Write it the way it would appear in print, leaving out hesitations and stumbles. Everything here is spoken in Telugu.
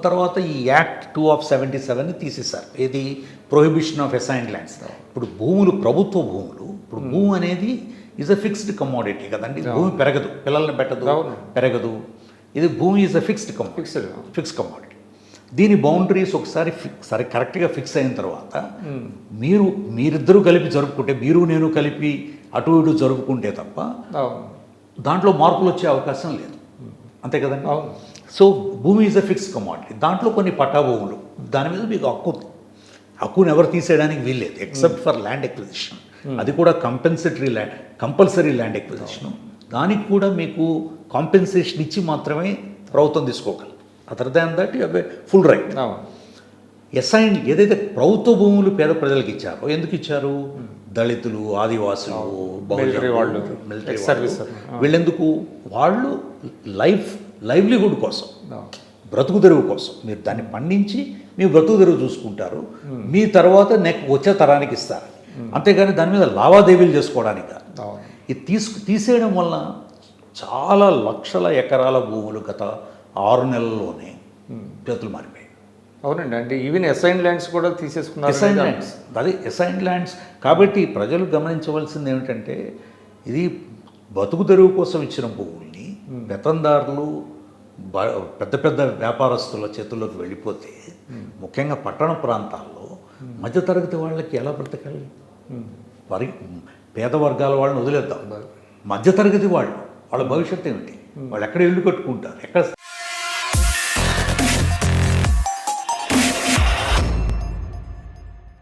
తర్వాత ఈ యాక్ట్ 2/77 తీసేశారు. ఏది ప్రొహిబిషన్ ఆఫ్ అసైన్డ్ ల్యాండ్స్. ఇప్పుడు భూములు ప్రభుత్వ భూములు, ఇప్పుడు భూమి అనేది ఈజ్ అ ఫిక్స్డ్ కమోడిటీ కదండి. భూమి పెరగదు, పిల్లల్ని పెట్టదు, పెరగదు. ఇది భూమి ఈజ్ అ ఫిక్స్డ్ కమోడిటీ. దీని బౌండరీస్ ఒకసారి సరే కరెక్ట్గా ఫిక్స్ అయిన తర్వాత మీరిద్దరూ కలిపి జరుపుకుంటే, మీరు నేను కలిపి అటు ఇటు జరుపుకుంటే తప్ప దాంట్లో మార్పులు వచ్చే అవకాశం లేదు. అంతే కదండి. సో భూమి ఈజ్ అ ఫిక్స్డ్ కమోడిటీ. దాంట్లో కొన్ని పట్టా భూములు, దాని మీద మీకు హక్కుని ఎవరు తీసేయడానికి వీల్లేదు ఎక్సెప్ట్ ఫర్ ల్యాండ్ ఎక్విజిషన్. అది కూడా కంపల్సరీ ల్యాండ్ ఎక్విజిషన్. దానికి కూడా మీకు కాంపెన్సేషన్ ఇచ్చి మాత్రమే ప్రభుత్వం తీసుకోగలరు. Other than that you have a full right. Assign ఏదైతే ప్రభుత్వ భూములు పేద ప్రజలకు ఇచ్చారో, ఎందుకు ఇచ్చారు? దళితులు, ఆదివాసులు, మిలిటరీ వాళ్ళు, వీళ్ళెందుకు? వాళ్ళు లైవ్లీహుడ్ కోసం, బ్రతుకు తెరువు కోసం మీరు దాన్ని పండించి మీ బ్రతుకు తెరువు చూసుకుంటారు. మీ తర్వాత వచ్చే తరానికి ఇస్తారు. అంతేగాని దాని మీద లావాదేవీలు చేసుకోవడానికి. ఇది తీసేయడం వల్ల చాలా లక్షల ఎకరాల భూములు గత 6 నెలల్లోనే చేతులు మారిపోయాయి. అవునండి. అంటే ఈవెన్ అసైన్డ్ ల్యాండ్స్ కూడా తీసేసుకున్నారు. Assigned lands. కాబట్టి ప్రజలు గమనించవలసింది ఏమిటంటే, ఇది బతుకు తెరువు కోసం ఇచ్చిన భూముల్ని పెత్తందారులు, పెద్ద పెద్ద వ్యాపారస్తుల చేతుల్లోకి వెళ్ళిపోతే, ముఖ్యంగా పట్టణ ప్రాంతాల్లో మధ్యతరగతి వాళ్ళకి ఎలా బ్రతకాలి? పేద వర్గాల వాళ్ళని వదిలేద్దాం, మధ్యతరగతి వాళ్ళ భవిష్యత్తు ఏమిటి? వాళ్ళు ఎక్కడ ఇల్లు కట్టుకుంటారు? ఎక్కడ